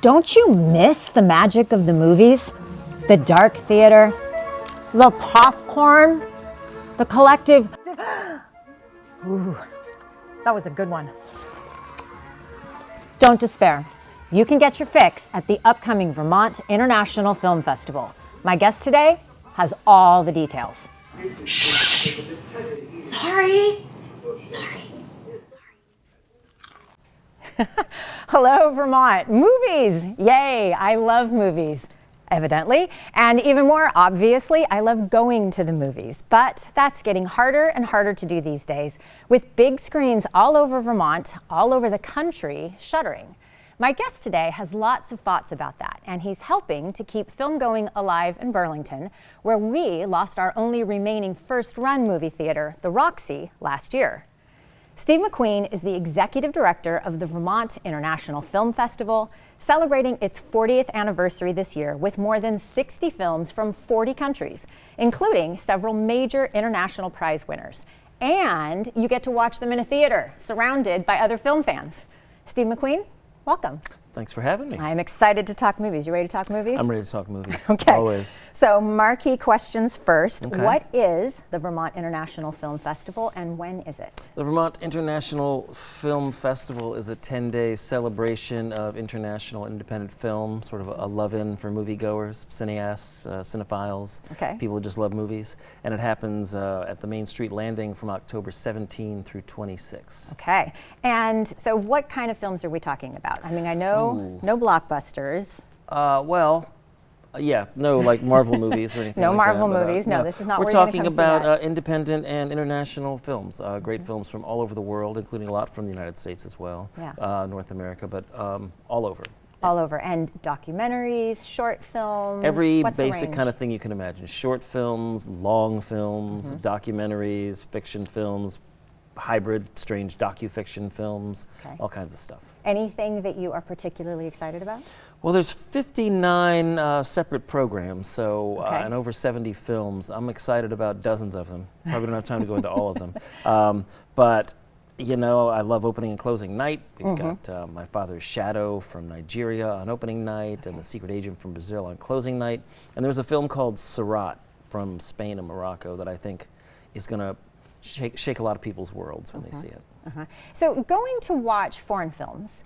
Don't you miss the magic of the movies? The dark theater, the popcorn, the collective. Ooh, that was a good one. Don't despair. You can get your fix at the upcoming Vermont International Film Festival. My guest today has all the details. Shh! Sorry. Hello, Vermont. Movies. Yay, I love movies, evidently. And even more obviously, I love going to the movies. But that's getting harder and harder to do these days, with big screens all over Vermont, all over the country, shuttering. My guest today has lots of thoughts about that, and he's helping to keep film going alive in Burlington, where we lost our only remaining first-run movie theater, the Roxy, last year. Steve MacQueen is the executive director of the Vermont International Film Festival, celebrating its 40th anniversary this year with more than 60 films from 40 countries, including several major international prize winners. And you get to watch them in a theater, surrounded by other film fans. Steve MacQueen, welcome. Thanks for having me. I'm excited to talk movies. You ready to talk movies? I'm ready to talk movies. Okay. Always. So marquee questions first. Okay. What is the Vermont International Film Festival and when is it? The Vermont International Film Festival is a 10-day celebration of international independent film, sort of a love-in for moviegoers, cineasts, cinephiles, people who just love movies. And it happens at the Main Street Landing from October 17 through 26. Okay. And so what kind of films are we talking about? I mean, I know no blockbusters. Yeah, no like Marvel movies or anything No like Marvel that, movies. No, this is not we're where talking you're gonna come about independent and international films, great films from all over the world, including a lot from the United States as well, North America, but all over. All over. And documentaries, short films. Every what's the basic range? kind of thing you can imagine. Short films, long films, documentaries, fiction films, hybrid, strange docu-fiction films, all kinds of stuff. Anything that you are particularly excited about? Well, there's 59 separate programs, so and over 70 films. I'm excited about dozens of them. Probably don't have time to go into all of them. But, you know, I love opening and closing night. We've got My Father's Shadow from Nigeria on opening night and The Secret Agent from Brazil on closing night. And there's a film called Surat from Spain and Morocco that I think is going to shake a lot of people's worlds when they see it. So going to watch foreign films,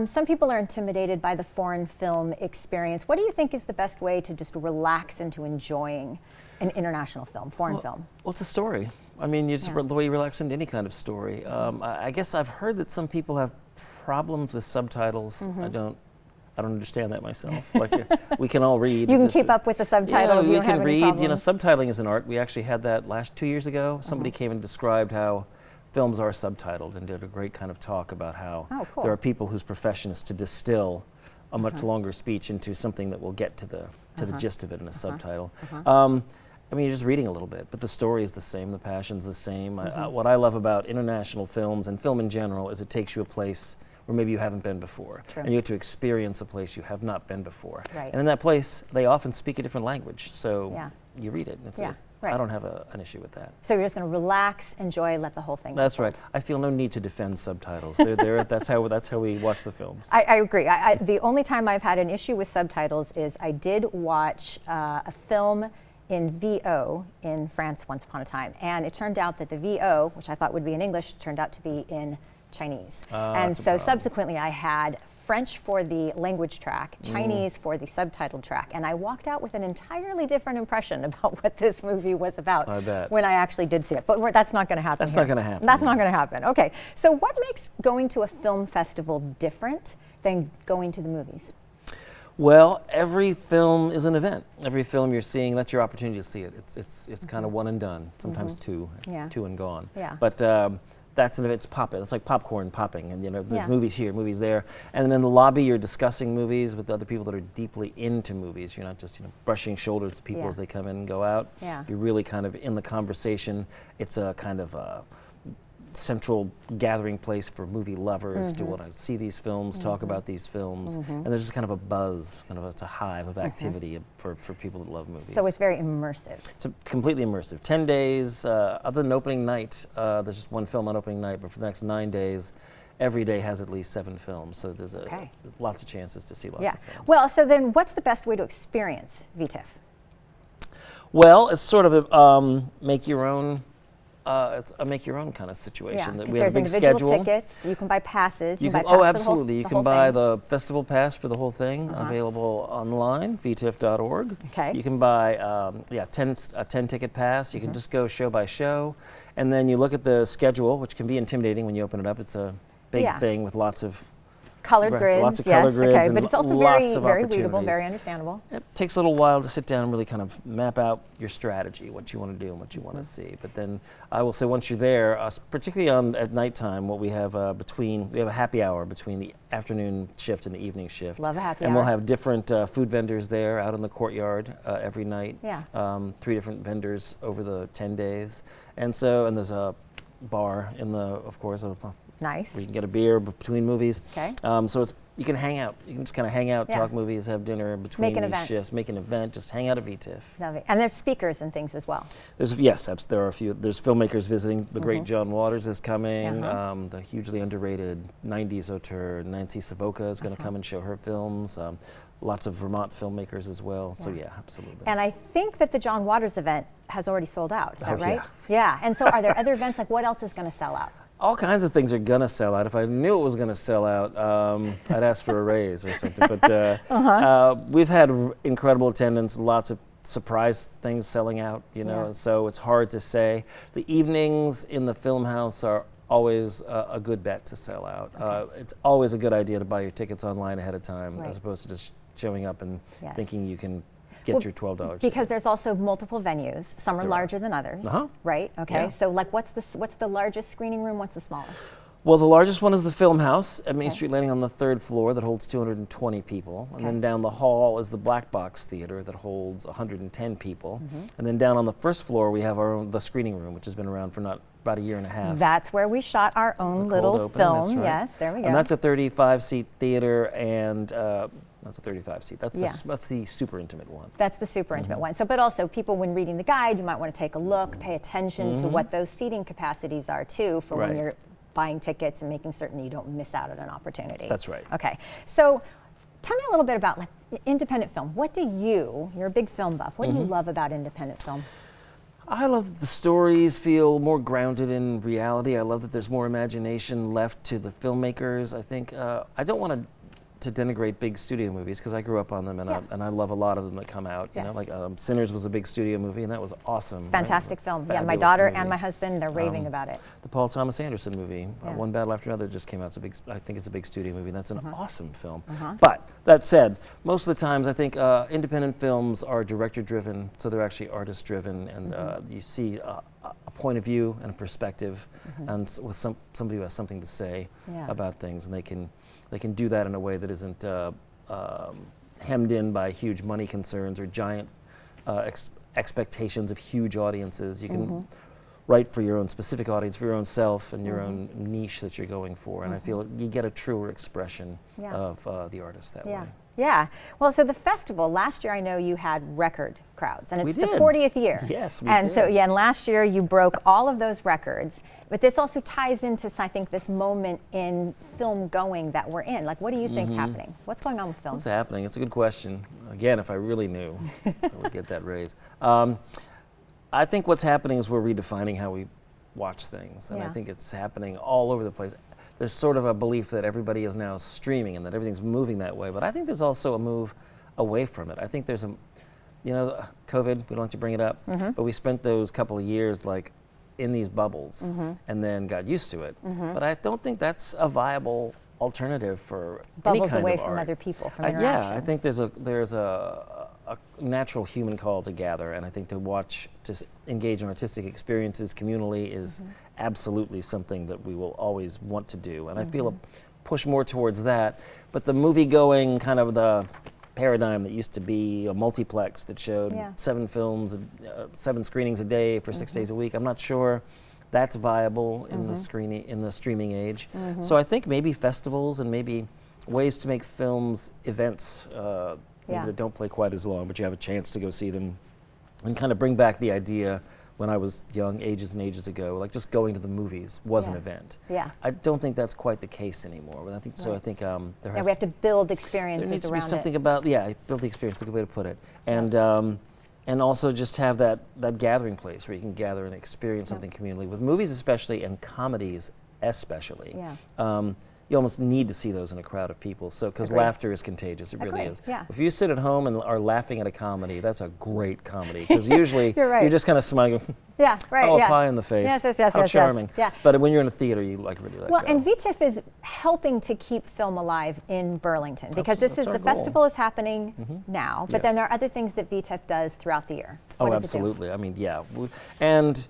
some people are intimidated by the foreign film experience. What do you think is the best way to just relax into enjoying an international film, foreign film? Well, it's a story. I mean, it's the way you relax into any kind of story. I guess I've heard that some people have problems with subtitles. I don't understand that myself. Like we can all read. You can keep up with the subtitles. Yeah, you we can read. Problems. You know, subtitling is an art. We actually had that 2 years ago. Somebody came and described how films are subtitled and did a great kind of talk about how there are people whose profession is to distill a much longer speech into something that will get to the gist of it in a subtitle. I mean, you're just reading a little bit, but the story is the same, the passion's the same. What I love about international films and film in general is it takes you a place where maybe you haven't been before. And you get to experience a place you have not been before. And in that place, they often speak a different language, so you read it. I don't have an issue with that. So you're just going to relax, enjoy, let the whole thing That's right. I feel no need to defend subtitles. That's how we watch the films. I agree. The only time I've had an issue with subtitles is I did watch a film in VO in France once upon a time, and it turned out that the VO, which I thought would be in English, turned out to be in Chinese. And so subsequently I had French for the language track, Chinese for the subtitled track, and I walked out with an entirely different impression about what this movie was about when I actually did see it. But that's not going to happen. That's not going to happen. That's not going to happen. Okay, so what makes going to a film festival different than going to the movies? Well, every film is an event. Every film you're seeing, that's your opportunity to see it. It's kind of one and done. Sometimes two and gone. But that's an event. It's like popcorn popping, and you know, there's movies here, movies there, and then in the lobby you're discussing movies with other people that are deeply into movies. You're not just brushing shoulders with people as they come in and go out. You're really kind of in the conversation. It's a kind of central gathering place for movie lovers to want to see these films, talk about these films, and there's just kind of a buzz, it's a hive of activity for people that love movies. So it's very immersive. It's completely immersive. 10 days, other than opening night, there's just one film on opening night, but for the next 9 days, every day has at least 7 films, so there's lots of chances to see lots of films. Well, so then what's the best way to experience VTIFF? Well, it's sort of a make your own kind of situation. That we have a big schedule. Tickets. You can buy passes. You can buy oh, absolutely. You can buy the festival pass for the whole thing, available online, vtiff.org. Okay. You can buy a 10-ticket pass. You can just go show by show, and then you look at the schedule, which can be intimidating when you open it up. It's a big thing with lots of colored grids, lots of color grids, okay, but it's also very readable, very understandable. It takes a little while to sit down and really kind of map out your strategy, what you want to do and what you want to see. But then I will say, once you're there, particularly at nighttime, what we have we have a happy hour between the afternoon shift and the evening shift. Love a happy hour. And we'll have different food vendors there out in the courtyard every night. Yeah. 3 different vendors over the 10 days, and there's a bar in of course. Nice. Where you can get a beer between movies. Okay. So you can hang out. You can just kind of hang out, talk movies, have dinner between these shifts, make an event, just hang out at VTIFF. Lovely. And there's speakers and things as well. There are a few. There's filmmakers visiting. The great John Waters is coming. The hugely underrated 90s auteur Nancy Savoca is going to come and show her films. Lots of Vermont filmmakers as well. So yeah, absolutely. And I think that the John Waters event has already sold out. Is that right? Yeah. And so are there other events? Like, what else is going to sell out? All kinds of things are gonna sell out. If I knew it was gonna sell out, I'd ask for a raise or something. But we've had incredible attendance, lots of surprise things selling out, so it's hard to say. The evenings in the film house are always a good bet to sell out. It's always a good idea to buy your tickets online ahead of time, as opposed to just showing up and thinking you can get your $12 ticket. Because there's also multiple venues. Some are larger than others, right? Okay. Yeah. So like, what's the largest screening room? What's the smallest? Well, the largest one is the Film House at Main Street Landing on the 3rd floor that holds 220 people. And then down the hall is the Black Box Theater that holds 110 people. And then down on the 1st floor we have the screening room, which has been around for about a year and a half. That's where we shot our own little film. That's right. Yes, there we go. And that's a 35-seat theater, and that's a 35-seat. That's the super intimate one. That's the super intimate one. So, but also people, when reading the guide, you might want to take a look, pay attention to what those seating capacities are too, for when you're buying tickets and making certain you don't miss out on an opportunity. That's right. Okay. So, tell me a little bit about like independent film. You're a big film buff. What do you love about independent film? I love that the stories feel more grounded in reality. I love that there's more imagination left to the filmmakers. I think I don't want to denigrate big studio movies, because I grew up on them, and I love a lot of them that come out. You know, like Sinners was a big studio movie, and that was awesome. Fantastic film. Yeah, my daughter and my husband, they're raving about it. The Paul Thomas Anderson movie, One Battle After Another, just came out. I think it's a big studio movie, and that's an awesome film. But that said, most of the times I think independent films are director-driven, so they're actually artist-driven, and you see a point of view and a perspective, and with somebody who has something to say about things, and they can do that in a way that isn't hemmed in by huge money concerns or giant expectations of huge audiences. You can write for your own specific audience, for your own self, and your own niche that you're going for, and I feel you get a truer expression of the artist that way. Yeah. Well, so the festival, last year I know you had record crowds, and it's the 40th year. Yes, we did. And so, and last year you broke all of those records, but this also ties into, I think, this moment in film going that we're in. Like, what do you think's happening? What's going on with film? What's happening? It's a good question. Again, if I really knew, I would get that raise. I think what's happening is we're redefining how we watch things, and I think it's happening all over the place. There's sort of a belief that everybody is now streaming and that everything's moving that way, but I think there's also a move away from it. I think there's COVID, we don't have to bring it up, but we spent those couple of years like in these bubbles and then got used to it. But I don't think that's a viable alternative for any kind away of from art. Other people, from interaction. Yeah, I think there's a natural human call to gather, and I think to engage in artistic experiences communally is absolutely something that we will always want to do, and I feel a push more towards that. But the movie-going kind of the paradigm that used to be a multiplex that showed 7 films, 7 screenings a day for 6 days a week, I'm not sure that's viable in the streaming age. So I think maybe festivals and maybe ways to make films events that don't play quite as long, but you have a chance to go see them, and kind of bring back the idea when I was young, ages and ages ago, like just going to the movies was an event. Yeah. I don't think that's quite the case anymore. But I think so. I think there has we have to build experiences there needs to around be something it. about build the experience. A good way to put it. And also just have that gathering place where you can gather and experience something communally. With movies especially and comedies especially. Yeah. You almost need to see those in a crowd of people. So, because laughter is contagious, it really is. Yeah. If you sit at home and are laughing at a comedy, that's a great comedy. Because usually you're just kind of smile. Yeah, right. Oh, a pie in the face. Yes, How charming. Yeah. But when you're in a theater, you really like. Well, and VTIF is helping to keep film alive in Burlington because the festival is happening now, but then there are other things that VTIF does throughout the year. What does absolutely. It do? I mean, and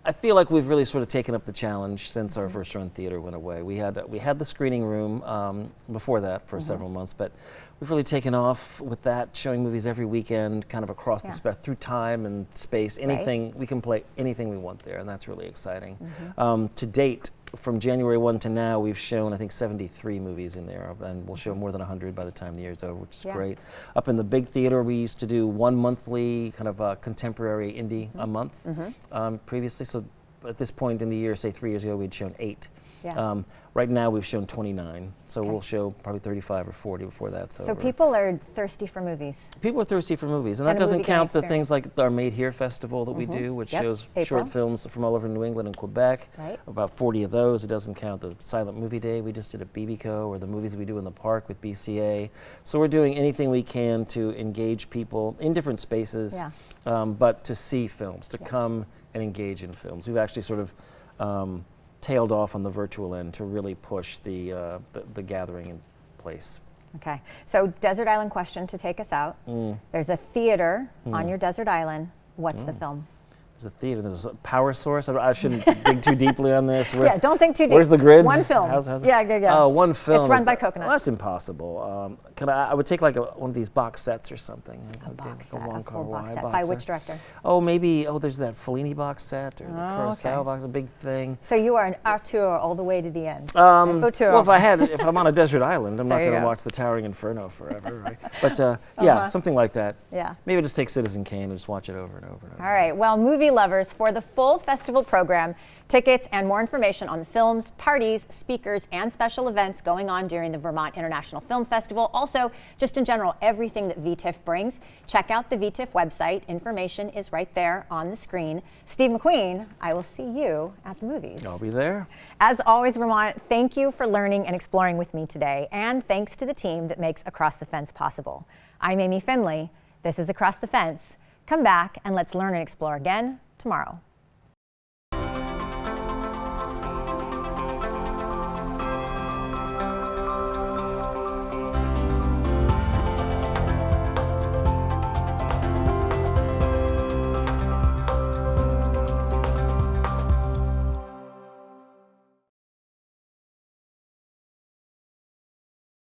I feel like we've really sort of taken up the challenge since our first run theater went away. We had the screening room before that for several months, but we've really taken off with that, showing movies every weekend, kind of across the spectrum, through time and space. Anything we can play, anything we want there, and that's really exciting. To date, from January 1 to now, we've shown, I think, 73 movies in there, and we'll show more than 100 by the time the year's over, which is great. Up in the big theater, we used to do one monthly kind of contemporary indie a month previously. So at this point in the year, say 3 years ago, we'd shown 8. Right now, we've shown 29, so we'll show probably 35 or 40 before that's over. So people are thirsty for movies. People are thirsty for movies, and that doesn't count the things like our Made Here Festival that we do, which shows short films from all over New England and Quebec, about 40 of those. It doesn't count the Silent Movie Day we just did at BBCO, or the movies we do in the park with BCA. So we're doing anything we can to engage people in different spaces, but to see films, to come and engage in films. We've actually sort of tailed off on the virtual end to really push the gathering in place. Okay, so Desert Island question to take us out. There's a theater on your desert island. What's the film? There's a theater. There's a power source. I shouldn't dig too deeply on this. Don't think too deep. Where's the grid? One film. How's it? Yeah. Oh, one film. It's run by Coconut. Well, that's impossible. I would take like one of these box sets or something. A box set. A full box set. By which director? Oh, maybe. There's that Fellini box set or the Kurosawa box, a big thing. So you are an auteur all the way to the end. Well, if I'm on a desert island, I'm not going to watch The Towering Inferno forever, right? But something like that. Yeah. Maybe just take Citizen Kane and just watch it over and over and over. All right. Well, movie lovers, for the full festival program, tickets and more information on the films, parties, speakers, and special events going on during the Vermont International Film Festival. Also, just in general, everything that VTIF brings. Check out the VTIF website. Information is right there on the screen. Steve MacQueen, I will see you at the movies. I'll be there. As always, Vermont, thank you for learning and exploring with me today, and thanks to the team that makes Across the Fence possible. I'm Amy Finley. This is Across the Fence. Come back and let's learn and explore again tomorrow.